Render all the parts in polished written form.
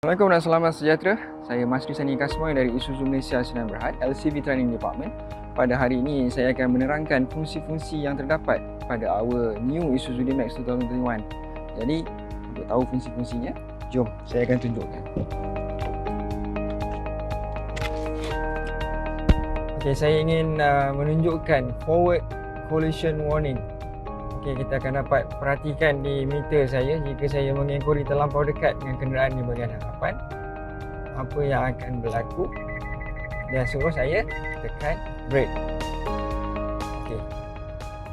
Assalamualaikum dan selamat sejahtera. Saya Masri Sani Kasmoy dari Isuzu Malaysia Senan Berhad, LCV Training Department. Pada hari ini, saya akan menerangkan fungsi-fungsi yang terdapat pada our new Isuzu D-Max 2021. Jadi, untuk tahu fungsi-fungsinya, jom saya akan tunjukkan. Okey, saya ingin menunjukkan forward collision warning. Okey, kita akan dapat perhatikan di meter saya jika saya mengekori terlampau dekat dengan kenderaan di bahagian hadapan, apa yang akan berlaku, dan suruh saya tekan brake. Okey,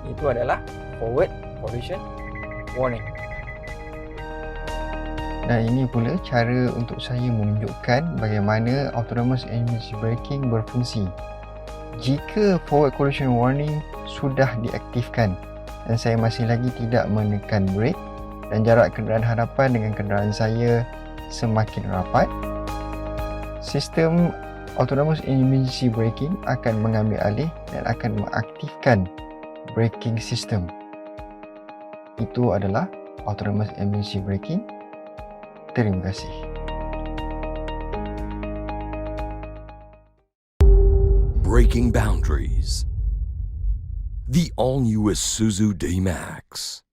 itu adalah forward collision warning. Dan ini pula cara untuk saya menunjukkan bagaimana autonomous emergency braking berfungsi. Jika forward collision warning sudah diaktifkan dan saya masih lagi tidak menekan brake dan jarak kenderaan hadapan dengan kenderaan saya semakin rapat, sistem autonomous emergency braking akan mengambil alih dan akan mengaktifkan braking system. Itu adalah autonomous emergency braking. Terima kasih. Breaking boundaries. The all-new Isuzu D-Max.